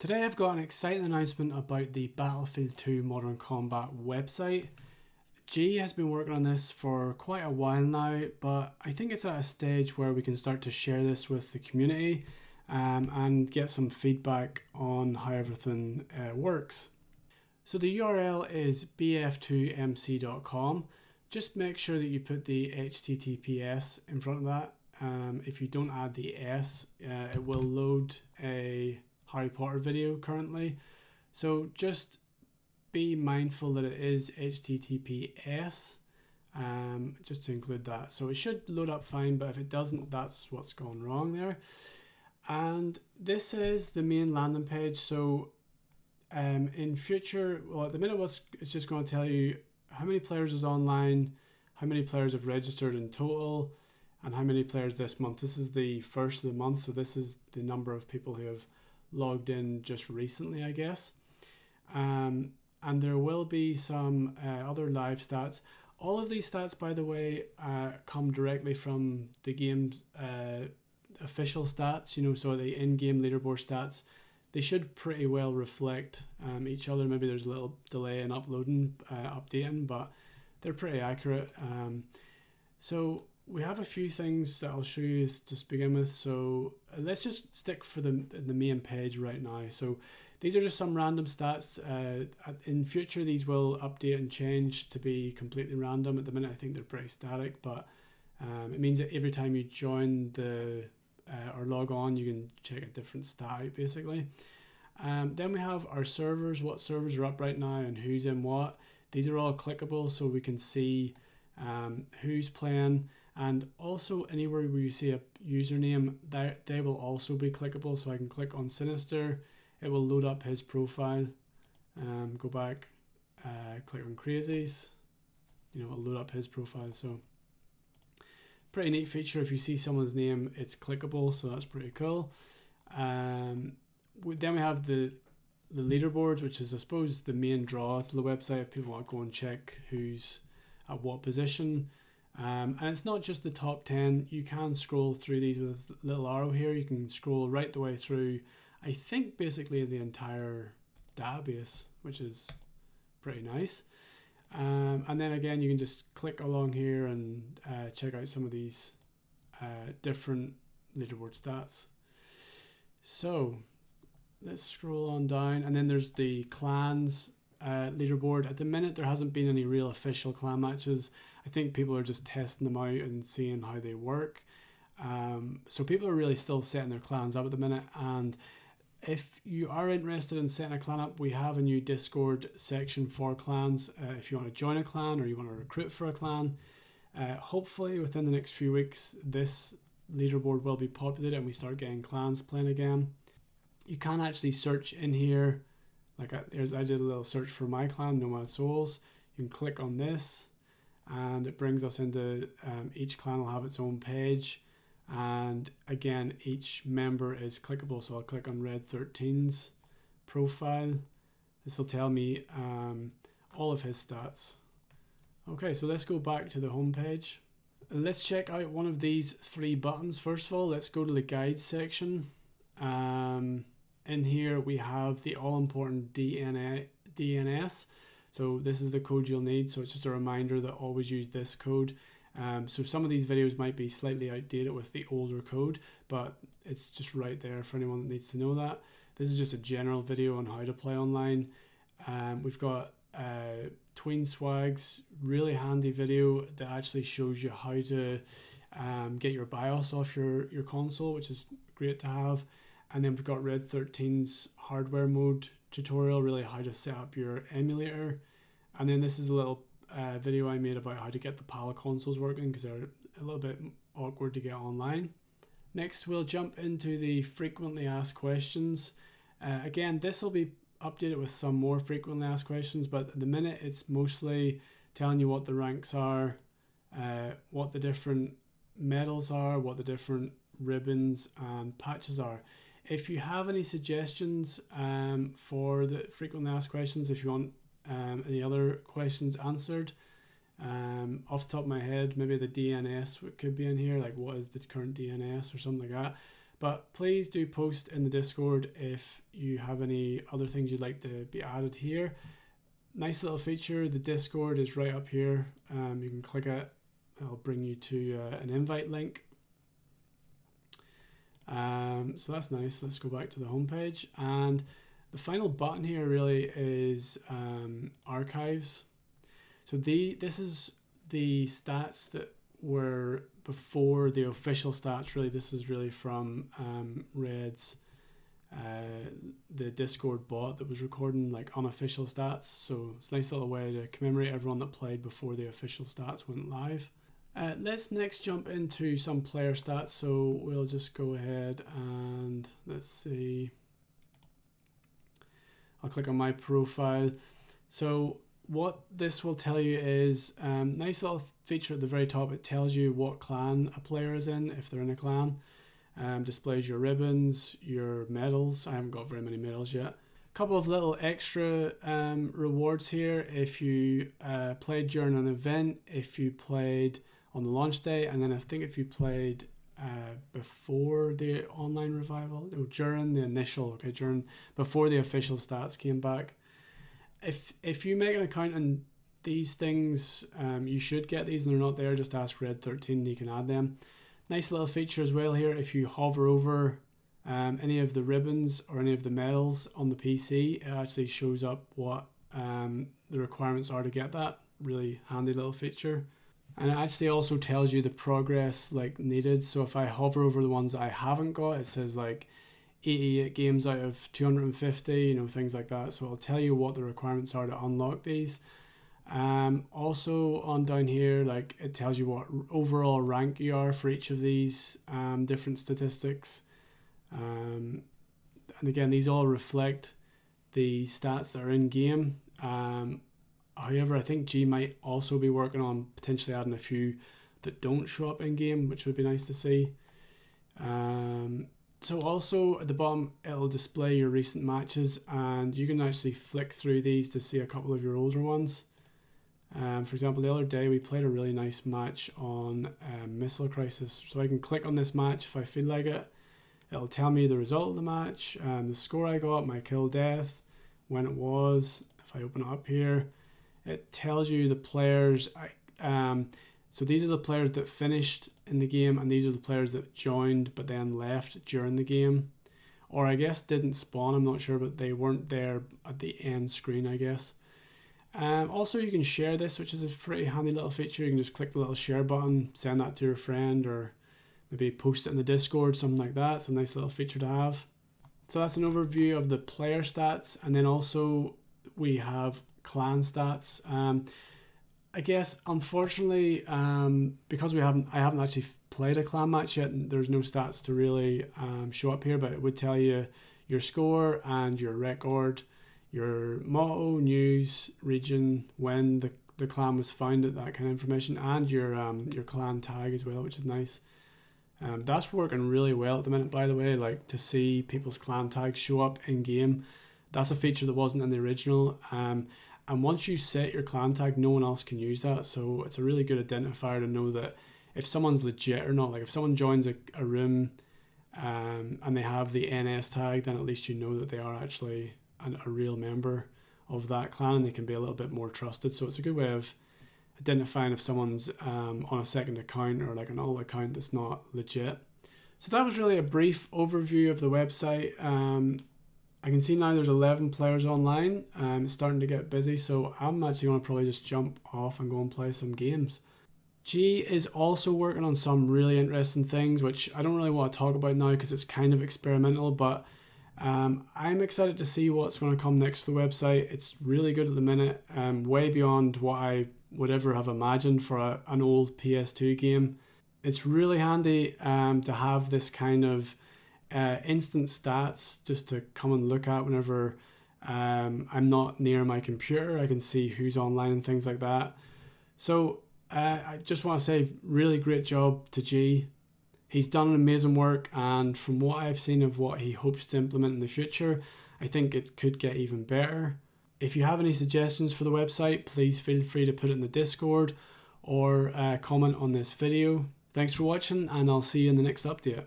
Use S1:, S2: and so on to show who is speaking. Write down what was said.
S1: Today I've got an exciting announcement about the Battlefield 2 Modern Combat website. G has been working on this for quite a while now, but I think it's at a stage where we can start to share this with the community and get some feedback on how everything works. So the URL is BF2MC.com. Just make sure that you put the HTTPS in front of that. If you don't add the S, it will load a Harry Potter video currently. So just be mindful that it is HTTPS, just to include that. So it should load up fine, but if it doesn't, that's what's gone wrong there. And this is the main landing page. So in future, well, at the minute it's just going to tell you how many players is online, how many players have registered in total, and how many players this month. This is the first of the month, so this is the number of people who have logged in just recently, I guess. And there will be some other live stats. All of these stats, by the way, come directly from the game's official stats, so the in-game leaderboard stats. They should pretty well reflect each other. Maybe there's a little delay in uploading, updating, but they're pretty accurate. So we have a few things that I'll show you to begin with. So let's just stick for the main page right now. So these are just some random stats. In future, these will update and change to be completely random. At the minute, I think they're pretty static, but it means that every time you join or log on, you can check a different stat out, basically. Then we have our servers, what servers are up right now and who's in what. These are all clickable, so we can see who's playing. And also anywhere where you see a username, they will also be clickable. So I can click on Sinister, it will load up his profile. Go back, click on Crazies, it'll load up his profile. So pretty neat feature. If you see someone's name, it's clickable, so that's pretty cool. Then we have the leaderboards, which is, I suppose, the main draw to the website if people want to go and check who's at what position. And it's not just the top 10. You can scroll through these with a little arrow here. You can scroll right the way through, I think, basically the entire database, which is pretty nice. And then again, you can just click along here and check out some of these different leaderboard stats. So let's scroll on down, and then there's the clans leaderboard. At the minute, there hasn't been any real official clan matches. I think people are just testing them out and seeing how they work. So people are really still setting their clans up at the minute. And if you are interested in setting a clan up, we have a new Discord section for clans. If you want to join a clan or you want to recruit for a clan, hopefully within the next few weeks, this leaderboard will be populated and we start getting clans playing again. You can actually search in here. Like I did a little search for my clan, Nomad Souls. You can click on this and it brings us into each clan will have its own page. And again, each member is clickable. So I'll click on Red 13's profile. This will tell me all of his stats. Okay, so let's go back to the home page. Let's check out one of these three buttons. First of all, let's go to the guides section. In here we have the all-important DNS. So this is the code you'll need. So it's just a reminder that always use this code. So some of these videos might be slightly outdated with the older code, but it's just right there for anyone that needs to know that. This is just a general video on how to play online. We've got Tween Swag's really handy video that actually shows you how to get your BIOS off your console, which is great to have. And then we've got Red 13's hardware mode tutorial, really how to set up your emulator. And then this is a little video I made about how to get the PAL consoles working because they're a little bit awkward to get online. Next, we'll jump into the frequently asked questions. Again, this will be updated with some more frequently asked questions, but at the minute it's mostly telling you what the ranks are, what the different medals are, what the different ribbons and patches are. If you have any suggestions for the frequently asked questions, if you want any other questions answered, off the top of my head, maybe the DNS could be in here, like what is the current DNS or something like that. But please do post in the Discord if you have any other things you'd like to be added here. Nice little feature. The Discord is right up here. You can click it. It'll bring you to an invite link. So that's nice. Let's go back to the homepage. And the final button here really is archives. So this is the stats that were before the official stats. Really, this is really from Red's the Discord bot that was recording like unofficial stats. So it's a nice little way to commemorate everyone that played before the official stats went live. Let's next jump into some player stats. So we'll just go ahead and let's see. I'll click on my profile. So what this will tell you is nice little feature at the very top. It tells you what clan a player is in, if they're in a clan. Displays your ribbons, your medals. I haven't got very many medals yet. A couple of little extra rewards here if you played during an event, if you played on the launch day, and then I think if you played before the online revival, no, during the initial, before the official stats came back. If you make an account and these things, you should get these, and they're not there, just ask Red13, you can add them. Nice little feature as well here, if you hover over any of the ribbons or any of the medals on the PC, it actually shows up what the requirements are to get that. Really handy little feature. And it actually also tells you the progress like needed. So if I hover over the ones that I haven't got, it says like 88 games out of 250, you know, things like that. So it'll tell you what the requirements are to unlock these. Also on down here, like it tells you what overall rank you are for each of these different statistics. And again, these all reflect the stats that are in game. However, I think G might also be working on potentially adding a few that don't show up in game, which would be nice to see. So also at the bottom, it'll display your recent matches, and you can actually flick through these to see a couple of your older ones. For example, the other day we played a really nice match on Missile Crisis. So I can click on this match if I feel like it. It'll tell me the result of the match, the score I got, my kill death, when it was. If I open it up here, it tells you the players. So these are the players that finished in the game, and these are the players that joined but then left during the game. Or I guess didn't spawn, I'm not sure, but they weren't there at the end screen, I guess. Also, you can share this, which is a pretty handy little feature. You can just click the little share button, send that to your friend, or maybe post it in the Discord, something like that. It's a nice little feature to have. So that's an overview of the player stats, and then also we have clan stats. I guess unfortunately, because I haven't actually played a clan match yet, there's no stats to really show up here, but it would tell you your score and your record, your motto, news, region, when the clan was founded, that kind of information, and your clan tag as well, which is nice. That's working really well at the minute, by the way, like to see people's clan tags show up in game. That's a feature that wasn't in the original. And once you set your clan tag, no one else can use that. So it's a really good identifier to know that if someone's legit or not. Like if someone joins a room and they have the NS tag, then at least you know that they are actually a real member of that clan, and they can be a little bit more trusted. So it's a good way of identifying if someone's on a second account or like an old account that's not legit. So that was really a brief overview of the website. I can see now there's 11 players online. It's starting to get busy, so I'm actually going to probably just jump off and go and play some games. G is also working on some really interesting things, which I don't really want to talk about now because it's kind of experimental, but I'm excited to see what's going to come next to the website. It's really good at the minute, way beyond what I would ever have imagined for an old PS2 game. It's really handy to have this kind of instant stats just to come and look at whenever I'm not near my computer. I can see who's online and things like that. So I just want to say really great job to G. He's done an amazing work, and from what I've seen of what he hopes to implement in the future, I think it could get even better. If you have any suggestions for the website, please feel free to put it in the Discord or comment on this video. Thanks for watching, and I'll see you in the next update.